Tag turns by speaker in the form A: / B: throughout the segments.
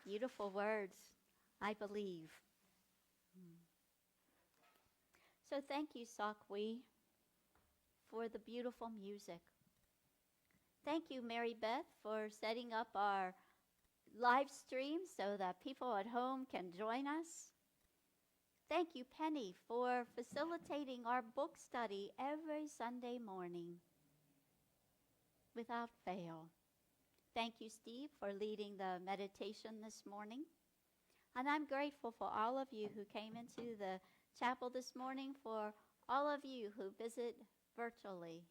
A: Beautiful words, I believe. So thank you, Sakwi, for the beautiful music. Thank you, Mary Beth, for setting up our live stream so that people at home can join us. Thank you, Penny, for facilitating our book study every Sunday morning without fail. Thank you, Steve, for leading the meditation this morning. And I'm grateful for all of you who came into the chapel this morning, for all of you who visit virtually.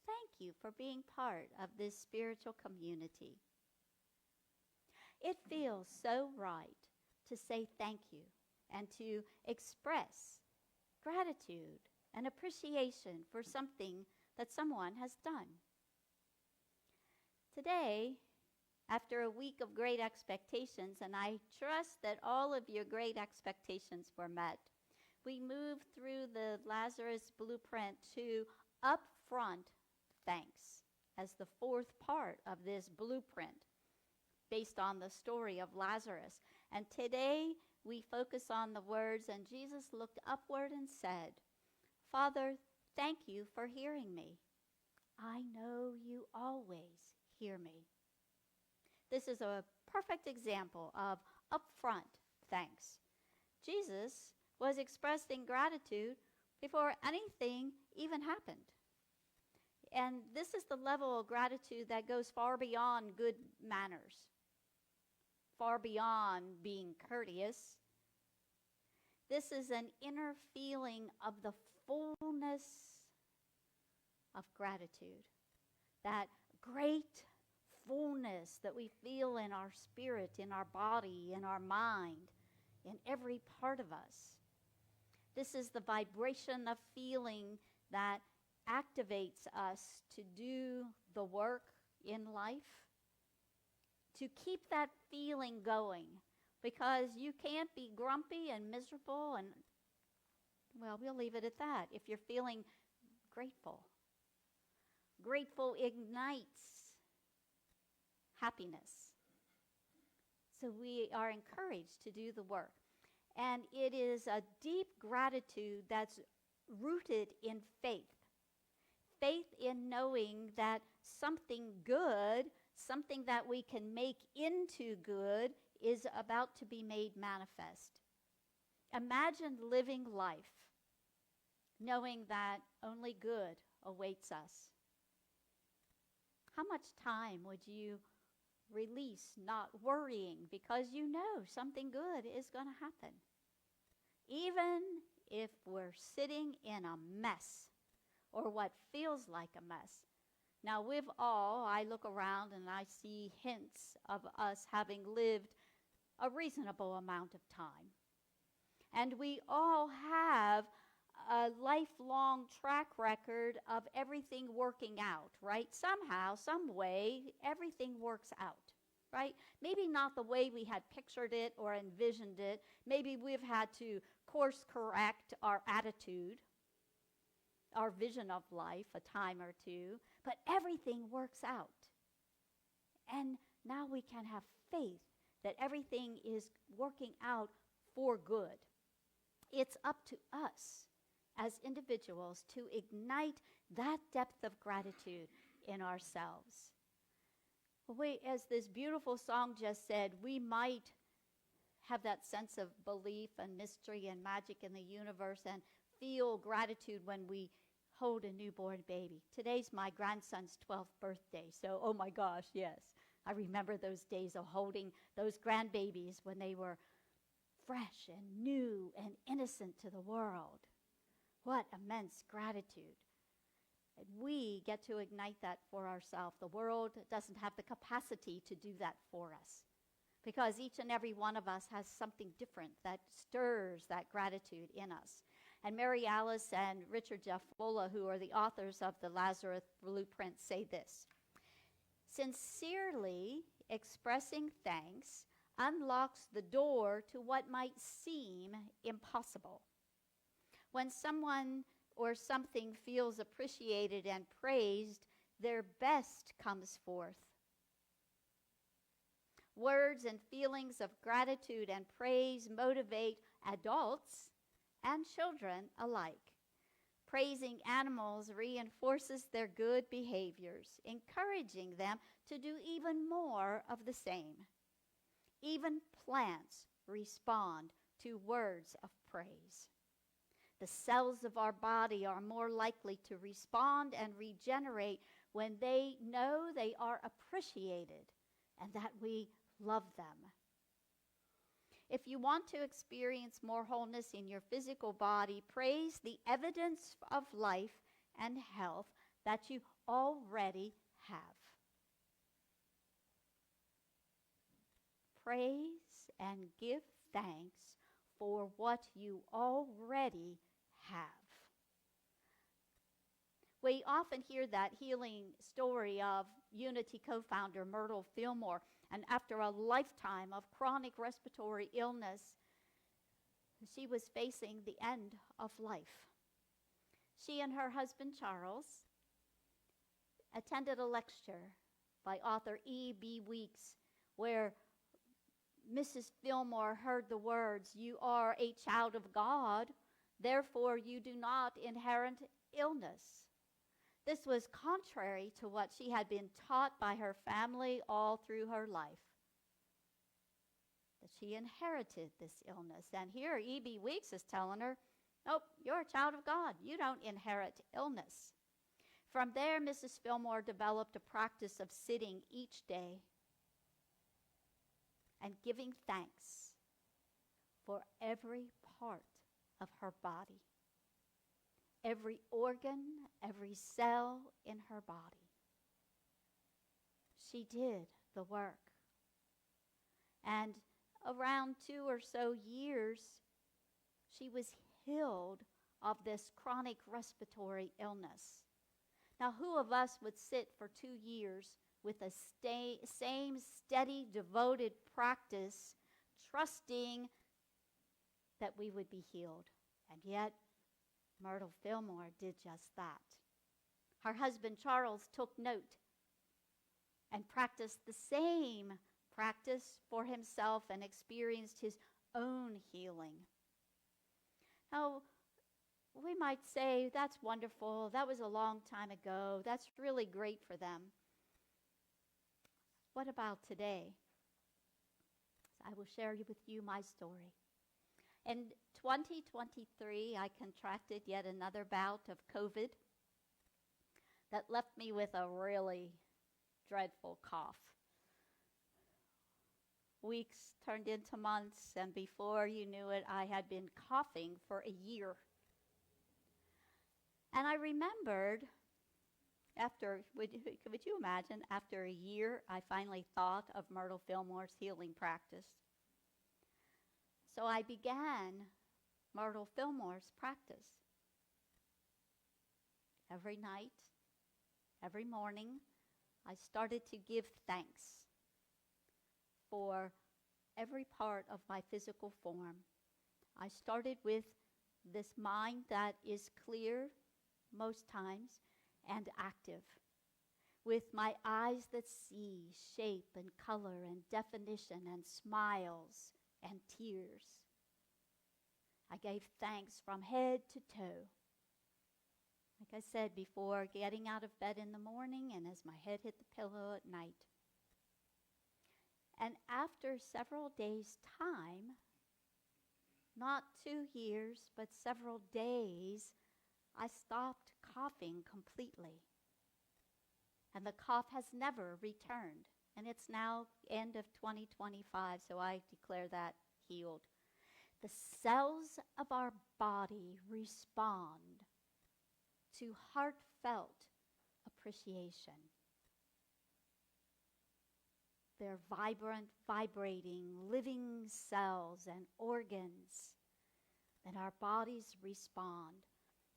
A: Thank you for being part of this spiritual community. It feels so right to say thank you and to express gratitude and appreciation for something that someone has done. Today, after a week of great expectations, and I trust that all of your great expectations were met, we move through the Lazarus Blueprint to upfront thanks as the fourth part of this blueprint based on the story of Lazarus. And today we focus on the words, "And Jesus looked upward and said, 'Father, thank you for hearing me. I know you always hear me.'" This is a perfect example of upfront thanks. Jesus was expressing gratitude before anything even happened. And this is the level of gratitude that goes far beyond good manners, far beyond being courteous. This is an inner feeling of the fullness of gratitude, that great fullness that we feel in our spirit, in our body, in our mind, in every part of us. This is the vibration of feeling that activates us to do the work in life, to keep that feeling going, because you can't be grumpy and miserable and, well, we'll leave it at that. If you're feeling grateful, grateful ignites happiness. So we are encouraged to do the work. And it is a deep gratitude that's rooted in faith. Faith in knowing that something good, something that we can make into good, is about to be made manifest. Imagine living life knowing that only good awaits us. How much time would you release not worrying because you know something good is going to happen? Even if we're sitting in a mess or what feels like a mess. Now I look around and I see hints of us having lived a reasonable amount of time. And we all have a lifelong track record of everything working out, right? Somehow, some way, everything works out, right? Maybe not the way we had pictured it or envisioned it. Maybe we've had to course correct our attitude, our vision of life a time or two, but everything works out. And now we can have faith that everything is working out for good. It's up to us as individuals to ignite that depth of gratitude in ourselves. As this beautiful song just said, we might have that sense of belief and mystery and magic in the universe and feel gratitude when we hold a newborn baby. Today's my grandson's 12th birthday, so oh my gosh, yes. I remember those days of holding those grandbabies when they were fresh and new and innocent to the world. What immense gratitude. And we get to ignite that for ourselves. The world doesn't have the capacity to do that for us, because each and every one of us has something different that stirs that gratitude in us. And Mary Alice and Richard Jaffola, who are the authors of the Lazarus Blueprint, say this: sincerely expressing thanks unlocks the door to what might seem impossible. When someone or something feels appreciated and praised, their best comes forth. Words and feelings of gratitude and praise motivate adults and children alike. Praising animals reinforces their good behaviors, encouraging them to do even more of the same. Even plants respond to words of praise. The cells of our body are more likely to respond and regenerate when they know they are appreciated and that we love them. If you want to experience more wholeness in your physical body, praise the evidence of life and health that you already have. Praise and give thanks for what you already have. We often hear that healing story of Unity co-founder Myrtle Fillmore, and after a lifetime of chronic respiratory illness, she was facing the end of life. She and her husband Charles attended a lecture by author E.B. Weeks where Mrs. Fillmore heard the words, "You are a child of God, therefore you do not inherit illness." This was contrary to what she had been taught by her family all through her life, that she inherited this illness. And here E.B. Weeks is telling her, nope, you're a child of God. You don't inherit illness. From there, Mrs. Fillmore developed a practice of sitting each day and giving thanks for every part of her body, every organ, every cell in her body. She did the work. And around 2 or so years, she was healed of this chronic respiratory illness. Now, who of us would sit for 2 years with a same steady, devoted practice, trusting that we would be healed? And yet, Myrtle Fillmore did just that. Her husband Charles took note and practiced the same practice for himself and experienced his own healing. Now, we might say, that's wonderful, that was a long time ago, that's really great for them. What about today? I will share with you my story. In 2023, I contracted yet another bout of COVID that left me with a really dreadful cough. Weeks turned into months, and before you knew it, I had been coughing for a year. And I remembered, would you imagine, after a year, I finally thought of Myrtle Fillmore's healing practice. So I began Myrtle Fillmore's practice. Every night, every morning, I started to give thanks for every part of my physical form. I started with this mind that is clear most times and active, with my eyes that see shape and color and definition and smiles and tears. I gave thanks from head to toe. Like I said before, getting out of bed in the morning and as my head hit the pillow at night. And after several days' time, not 2 years, but several days, I stopped coughing completely. And the cough has never returned. And it's now end of 2025, so I declare that healed. The cells of our body respond to heartfelt appreciation. They're vibrant, vibrating, living cells and organs then our bodies respond.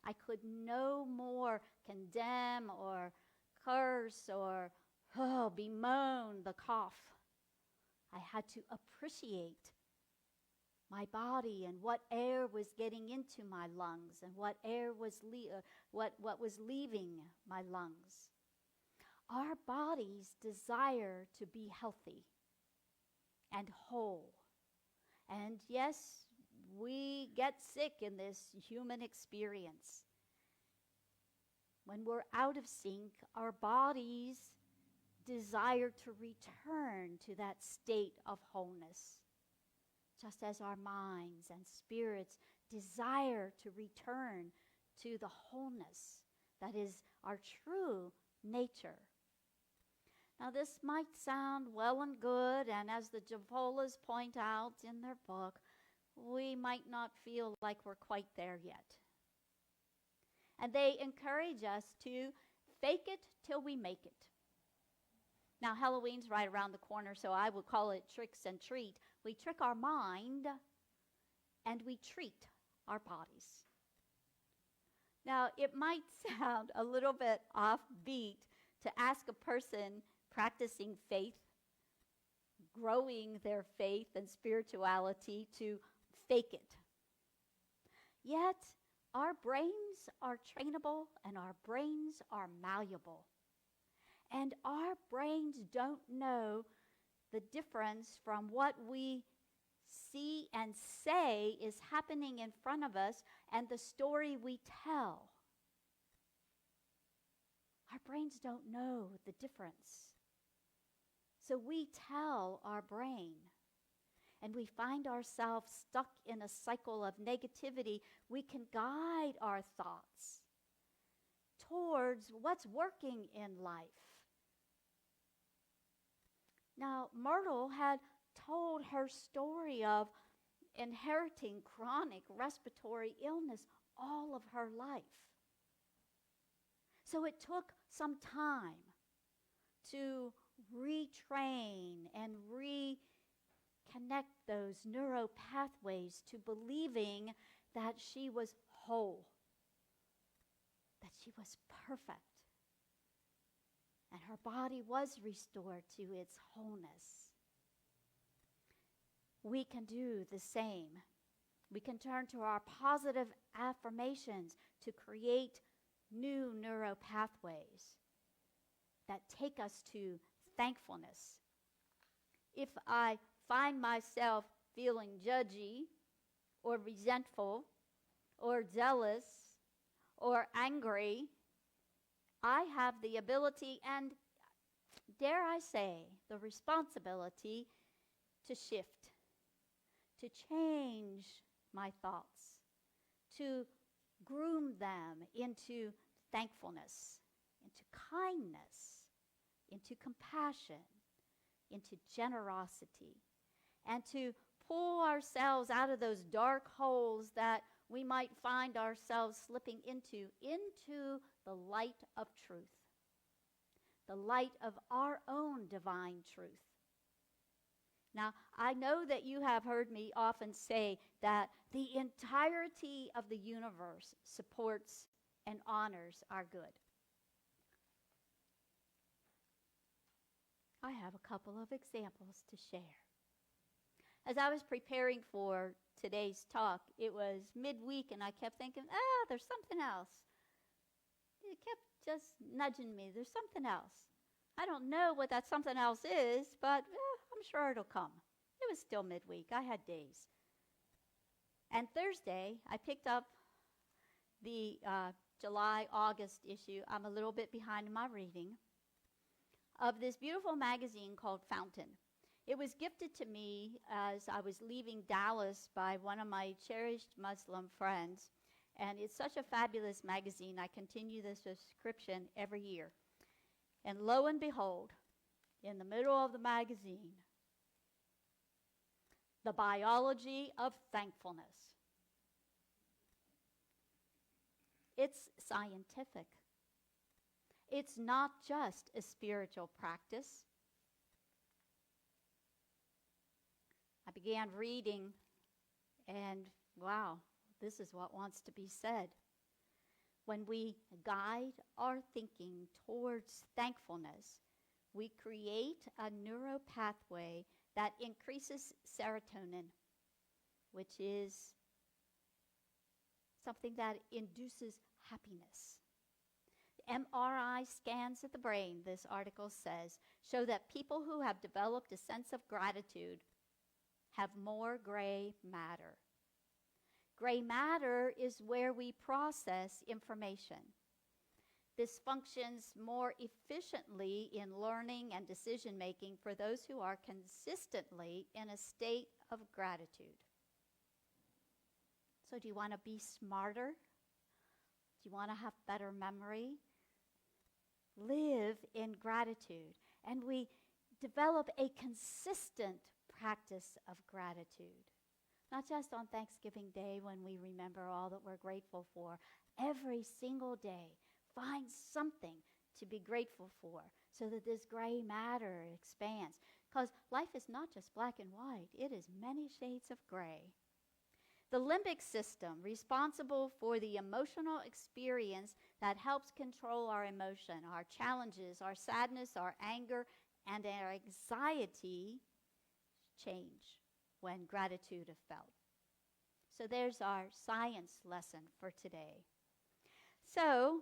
A: I could no more condemn or curse or bemoan the cough. I had to appreciate my body and what air was getting into my lungs and what air was what was leaving my lungs. Our bodies desire to be healthy and whole. And yes, we get sick in this human experience. When we're out of sync, our bodies desire to return to that state of wholeness, just as our minds and spirits desire to return to the wholeness that is our true nature. Now, this might sound well and good, and as the Jaffolas point out in their book, we might not feel like we're quite there yet. And they encourage us to fake it till we make it. Now, Halloween's right around the corner, so I would call it tricks and treat. We trick our mind, and we treat our bodies. Now, it might sound a little bit offbeat to ask a person practicing faith, growing their faith and spirituality, to fake it. Yet, our brains are trainable and our brains are malleable. And our brains don't know the difference from what we see and say is happening in front of us and the story we tell. Our brains don't know the difference. So we tell our brain, and we find ourselves stuck in a cycle of negativity. We can guide our thoughts towards what's working in life. Now, Myrtle had told her story of inheriting chronic respiratory illness all of her life. So it took some time to retrain and reconnect those neuro pathways to believing that she was whole, that she was perfect, and her body was restored to its wholeness. We can do the same. We can turn to our positive affirmations to create new neuro pathways that take us to thankfulness. If I find myself feeling judgy or resentful or jealous or angry, I have the ability and, dare I say, the responsibility to shift, to change my thoughts, to groom them into thankfulness, into kindness, into compassion, into generosity, and to pull ourselves out of those dark holes that we might find ourselves slipping into the light of truth, the light of our own divine truth. Now, I know that you have heard me often say that the entirety of the universe supports and honors our good. I have a couple of examples to share. As I was preparing for today's talk, it was midweek, and I kept thinking, there's something else. It kept just nudging me. There's something else. I don't know what that something else is, but I'm sure it'll come. It was still midweek. I had days. And Thursday, I picked up the July-August issue. I'm a little bit behind in my reading of this beautiful magazine called Fountain. It was gifted to me as I was leaving Dallas by one of my cherished Muslim friends. And it's such a fabulous magazine. I continue this subscription every year. And lo and behold, in the middle of the magazine, the biology of thankfulness. It's scientific. It's not just a spiritual practice. I began reading, and wow, this is what wants to be said. When we guide our thinking towards thankfulness, we create a neural pathway that increases serotonin, which is something that induces happiness. MRI scans of the brain, this article says, show that people who have developed a sense of gratitude have more gray matter. Gray matter is where we process information. This functions more efficiently in learning and decision-making for those who are consistently in a state of gratitude. So do you want to be smarter? Do you want to have better memory? Live in gratitude. And we develop a consistent practice of gratitude. Not just on Thanksgiving Day when we remember all that we're grateful for. Every single day, find something to be grateful for so that this gray matter expands. Because life is not just black and white. It is many shades of gray. The limbic system, responsible for the emotional experience that helps control our emotion, our challenges, our sadness, our anger, and our anxiety, change when gratitude is felt. So there's our science lesson for today. So,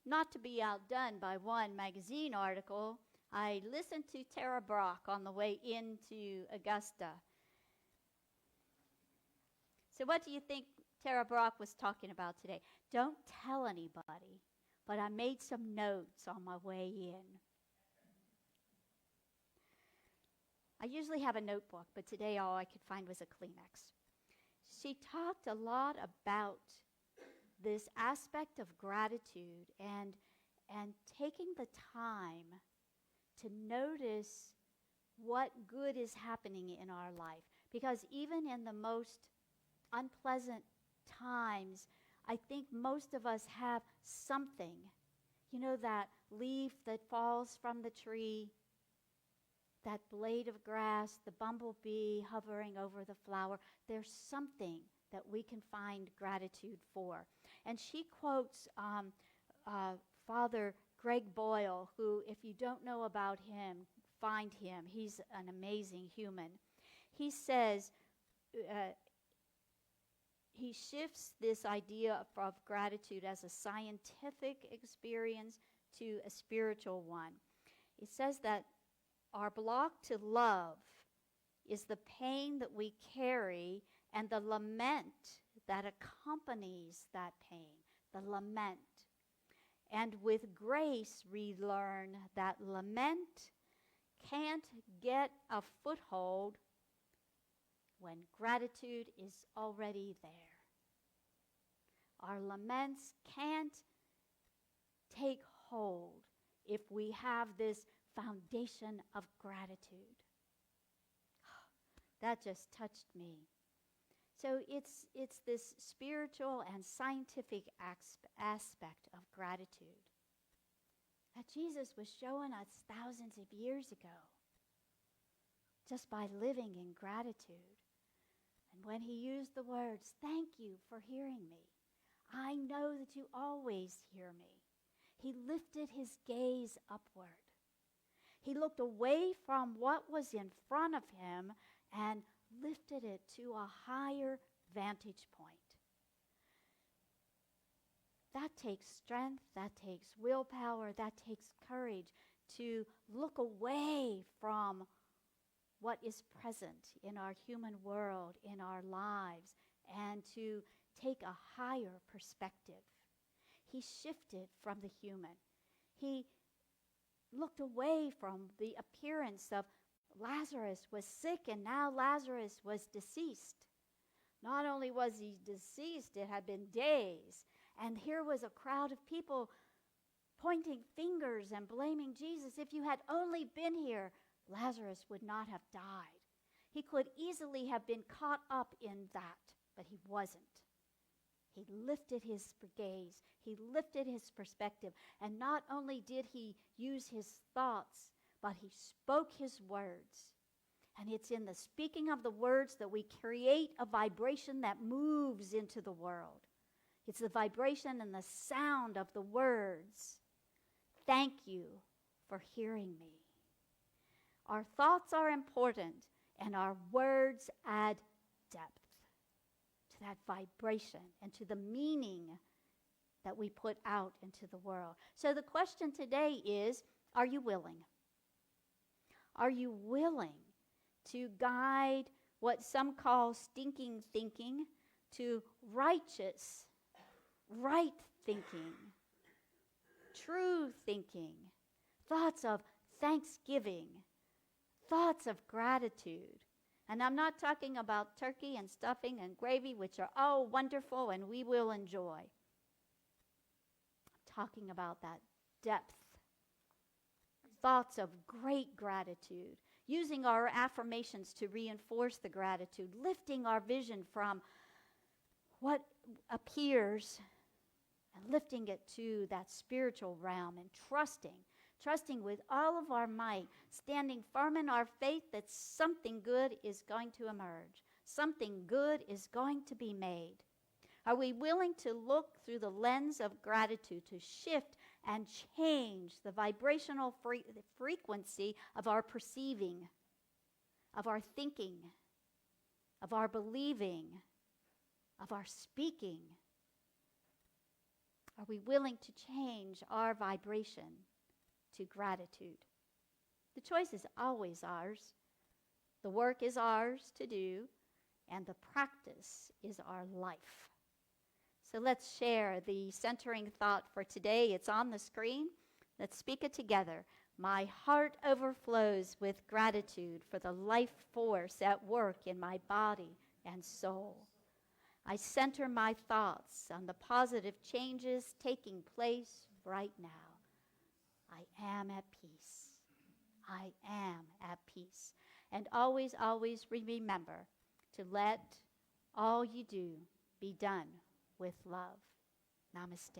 A: not to be outdone by one magazine article, I listened to Tara Brach on the way into Augusta. So what do you think Tara Brach was talking about today? Don't tell anybody, but I made some notes on my way in. I usually have a notebook, but today all I could find was a Kleenex. She talked a lot about this aspect of gratitude and taking the time to notice what good is happening in our life. Because even in the most unpleasant times, I think most of us have something. You know, that leaf that falls from the tree, that blade of grass, the bumblebee hovering over the flower. There's something that we can find gratitude for. And she quotes Father Greg Boyle, who, if you don't know about him, find him. He's an amazing human. He says, he shifts this idea of gratitude as a scientific experience to a spiritual one. It says that our block to love is the pain that we carry and the lament that accompanies that pain, the lament. And with grace, we learn that lament can't get a foothold when gratitude is already there. Our laments can't take hold if we have this foundation of gratitude. That just touched me. So it's this spiritual and scientific aspect of gratitude that Jesus was showing us thousands of years ago just by living in gratitude. And when he used the words, "Thank you for hearing me. I know that you always hear me." He lifted his gaze upward. He looked away from what was in front of him and lifted it to a higher vantage point. That takes strength, that takes willpower, that takes courage to look away from what is present in our human world, in our lives, and to take a higher perspective. He shifted from the human. He looked away from the appearance of Lazarus was sick and now Lazarus was deceased. Not only was he deceased, it had been days. And here was a crowd of people pointing fingers and blaming Jesus. If you had only been here, Lazarus would not have died. He could easily have been caught up in that, but he wasn't. He lifted his gaze. He lifted his perspective. And not only did he use his thoughts, but he spoke his words. And it's in the speaking of the words that we create a vibration that moves into the world. It's the vibration and the sound of the words. Thank you for hearing me. Our thoughts are important, and our words add depth to that vibration and to the meaning that we put out into the world. So the question today is, are you willing? Are you willing to guide what some call stinking thinking to righteous, right thinking, true thinking, thoughts of thanksgiving, thoughts of gratitude? And I'm not talking about turkey and stuffing and gravy, which are all wonderful and we will enjoy. I'm talking about that depth, thoughts of great gratitude, using our affirmations to reinforce the gratitude, lifting our vision from what appears and lifting it to that spiritual realm, and trusting with all of our might, standing firm in our faith that something good is going to emerge, something good is going to be made. Are we willing to look through the lens of gratitude to shift and change the vibrational frequency of our perceiving, of our thinking, of our believing, of our speaking? Are we willing to change our vibration to gratitude? The choice is always ours. The work is ours to do, and the practice is our life. So let's share the centering thought for today. It's on the screen. Let's speak it together. My heart overflows with gratitude for the life force at work in my body and soul. I center my thoughts on the positive changes taking place right now. I am at peace. I am at peace. And always, always remember to let all you do be done with love. Namaste.